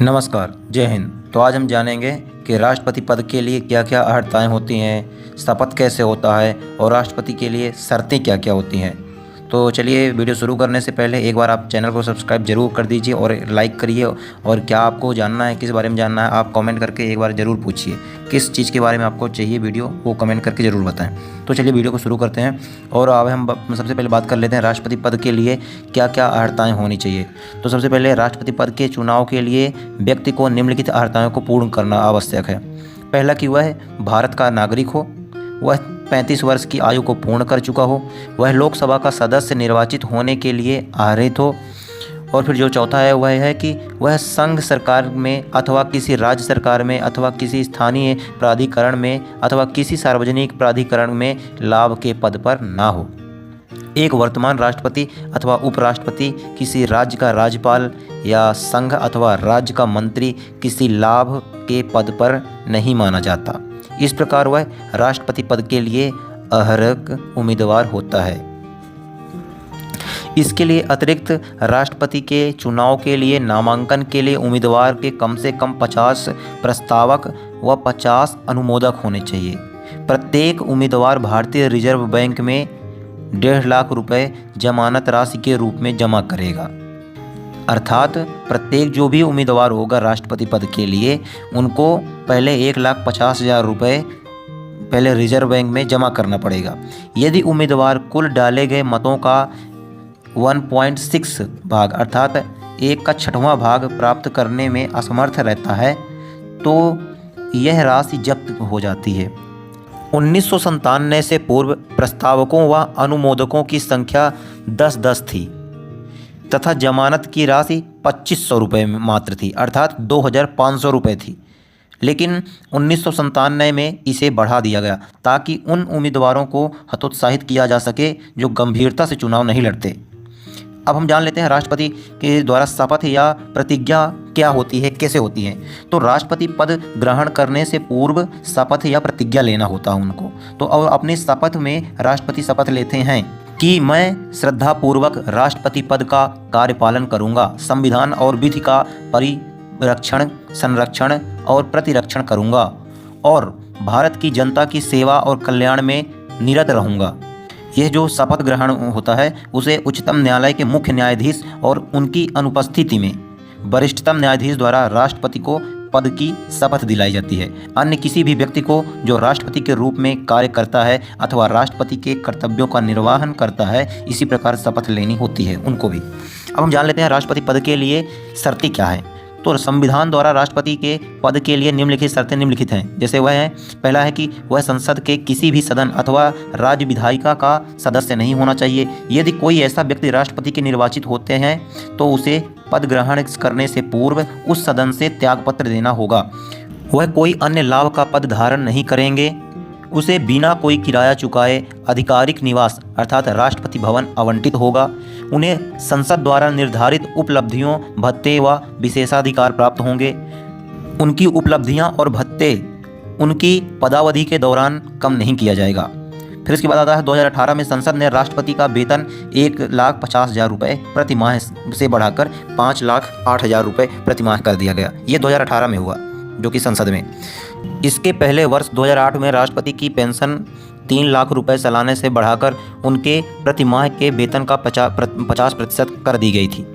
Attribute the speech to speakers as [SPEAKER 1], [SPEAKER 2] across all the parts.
[SPEAKER 1] नमस्कार, जय हिंद। तो आज हम जानेंगे कि राष्ट्रपति पद के लिए क्या क्या अर्हताएँ होती हैं, शपथ कैसे होता है और राष्ट्रपति के लिए शर्तें क्या क्या होती हैं। तो चलिए, वीडियो शुरू करने से पहले एक बार आप चैनल को सब्सक्राइब जरूर कर दीजिए और लाइक करिए। और क्या आपको जानना है, किस बारे में जानना है, आप कमेंट करके एक बार ज़रूर पूछिए। किस चीज़ के बारे में आपको चाहिए वीडियो, वो कमेंट करके ज़रूर बताएं। तो चलिए वीडियो को शुरू करते हैं। और अब हम सबसे पहले बात कर लेते हैं राष्ट्रपति पद के लिए क्या क्या अर्हताएँ होनी चाहिए। तो सबसे पहले राष्ट्रपति पद के चुनाव के लिए व्यक्ति को निम्नलिखित अर्हताओं को पूर्ण करना आवश्यक है। पहला कि वह भारत का नागरिक हो, वह 35 वर्ष की आयु को पूर्ण कर चुका हो, वह लोकसभा का सदस्य निर्वाचित होने के लिए अर्हित हो। और फिर जो चौथा है वह है कि वह संघ सरकार में अथवा किसी राज्य सरकार में अथवा किसी स्थानीय प्राधिकरण में अथवा किसी सार्वजनिक प्राधिकरण में लाभ के पद पर ना हो। एक वर्तमान राष्ट्रपति अथवा उपराष्ट्रपति किसी राज्य का राज्यपाल या संघ अथवा राज्य का मंत्री किसी लाभ के पद पर नहीं माना जाता। इस प्रकार वह राष्ट्रपति पद के लिए अर्ह उम्मीदवार होता है। इसके लिए अतिरिक्त राष्ट्रपति के चुनाव के लिए नामांकन के लिए उम्मीदवार के कम से कम 50 प्रस्तावक व 50 अनुमोदक होने चाहिए। प्रत्येक उम्मीदवार भारतीय रिजर्व बैंक में 1.5 लाख रुपए जमानत राशि के रूप में जमा करेगा। अर्थात प्रत्येक जो भी उम्मीदवार होगा राष्ट्रपति पद के लिए, उनको पहले 1,50,000 रुपये पहले रिजर्व बैंक में जमा करना पड़ेगा। यदि उम्मीदवार कुल डाले गए मतों का 1.6 भाग अर्थात 1/6वां भाग प्राप्त करने में असमर्थ रहता है तो यह राशि जब्त हो जाती है। 1997 से पूर्व प्रस्तावकों व अनुमोदकों की संख्या 10-10 थी तथा जमानत की राशि 2500 रुपये मात्र थी, अर्थात 2,500 रुपये थी। लेकिन 1997 में इसे बढ़ा दिया गया ताकि उन उम्मीदवारों को हतोत्साहित किया जा सके जो गंभीरता से चुनाव नहीं लड़ते। अब हम जान लेते हैं राष्ट्रपति के द्वारा शपथ या प्रतिज्ञा क्या होती है, कैसे होती है। तो राष्ट्रपति पद ग्रहण करने से पूर्व शपथ या प्रतिज्ञा लेना होता है उनको। तो अब अपने शपथ में राष्ट्रपति शपथ लेते हैं कि मैं श्रद्धापूर्वक राष्ट्रपति पद का कार्यपालन करूंगा, संविधान और विधि का परिरक्षण, संरक्षण और प्रतिरक्षण करूंगा और भारत की जनता की सेवा और कल्याण में निरत रहूंगा। यह जो शपथ ग्रहण होता है उसे उच्चतम न्यायालय के मुख्य न्यायाधीश और उनकी अनुपस्थिति में वरिष्ठतम न्यायाधीश द्वारा राष्ट्रपति को पद की शपथ दिलाई जाती है। अन्य किसी भी व्यक्ति को जो राष्ट्रपति के रूप में कार्य करता है अथवा राष्ट्रपति के कर्तव्यों का निर्वहन करता है, इसी प्रकार शपथ लेनी होती है उनको भी। अब हम जान लेते हैं राष्ट्रपति पद के लिए शर्तें क्या हैं। तो संविधान द्वारा राष्ट्रपति के पद के लिए निम्नलिखित शर्तें निम्नलिखित हैं। जैसे वह है, पहला है कि वह संसद के किसी भी सदन अथवा राज्य विधायिका का सदस्य नहीं होना चाहिए। यदि कोई ऐसा व्यक्ति राष्ट्रपति के निर्वाचित होते हैं तो उसे पद ग्रहण करने से पूर्व उस सदन से त्यागपत्र देना होगा। वह कोई अन्य लाभ का पद धारण नहीं करेंगे। उसे बिना कोई किराया चुकाए आधिकारिक निवास अर्थात राष्ट्रपति भवन आवंटित होगा। उन्हें संसद द्वारा निर्धारित उपलब्धियों, भत्ते व विशेषाधिकार प्राप्त होंगे। उनकी उपलब्धियां और भत्ते उनकी पदावधि के दौरान कम नहीं किया जाएगा। फिर इसके बाद आता है 2018 में संसद ने राष्ट्रपति का वेतन 1,50,000 रुपये प्रति माह से बढ़ाकर 5,08,000 रुपये प्रति माह कर दिया गया। ये 2018 में हुआ, जो कि संसद में। इसके पहले वर्ष 2008 में राष्ट्रपति की पेंशन 3 लाख रुपए सालाने से बढ़ाकर उनके प्रति माह के वेतन का 50% कर दी गई थी।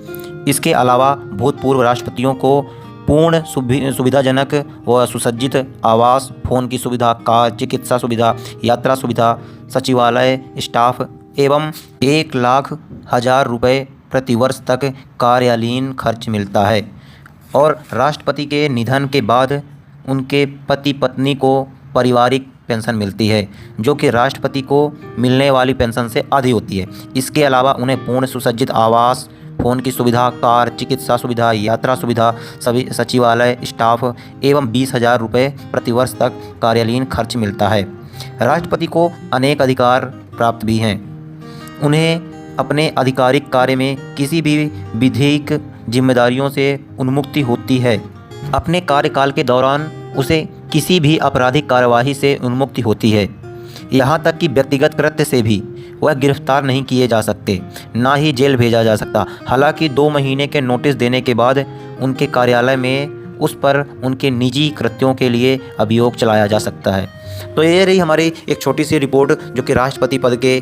[SPEAKER 1] इसके अलावा भूतपूर्व राष्ट्रपतियों को पूर्ण सुविधाजनक व सुसज्जित आवास, फोन की सुविधा, कार, चिकित्सा सुविधा, यात्रा सुविधा, सचिवालय स्टाफ एवं 1,00,000 रुपये प्रति वर्ष तक कार्यालयीन खर्च मिलता है। और राष्ट्रपति के निधन के बाद उनके पति पत्नी को पारिवारिक पेंशन मिलती है, जो कि राष्ट्रपति को मिलने वाली पेंशन से आधी होती है। इसके अलावा उन्हें पूर्ण सुसज्जित आवास, फोन की सुविधा, कार, चिकित्सा सुविधा, यात्रा सुविधा, सभी सचिवालय स्टाफ एवं 20,000 रुपये प्रति वर्ष तक कार्यालयीन खर्च मिलता है। राष्ट्रपति को अनेक अधिकार प्राप्त भी हैं। उन्हें अपने आधिकारिक कार्य में किसी भी विधिक जिम्मेदारियों से उन्मुक्ति होती है। अपने कार्यकाल के दौरान उसे किसी भी आपराधिक कार्यवाही से उन्मुक्ति होती है। यहाँ तक कि व्यक्तिगत कृत्य से भी वह गिरफ्तार नहीं किए जा सकते, ना ही जेल भेजा जा सकता। हालांकि 2 महीने के नोटिस देने के बाद उनके कार्यालय में उस पर उनके निजी कृत्यों के लिए अभियोग चलाया जा सकता है। तो ये रही हमारी एक छोटी सी रिपोर्ट जो कि राष्ट्रपति पद के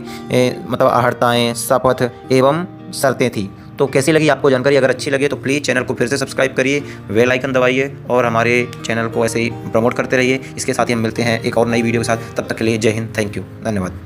[SPEAKER 1] मतलब अर्हताएँ, शपथ एवं शर्तें थी। तो कैसी लगी आपको जानकारी? अगर अच्छी लगे तो प्लीज़ चैनल को फिर से सब्सक्राइब करिए, बेल आइकन दबाइए और हमारे चैनल को ऐसे ही प्रमोट करते रहिए। इसके साथ ही हम मिलते हैं एक और नई वीडियो के साथ। तब तक के लिए जय हिंद, थैंक यू, धन्यवाद।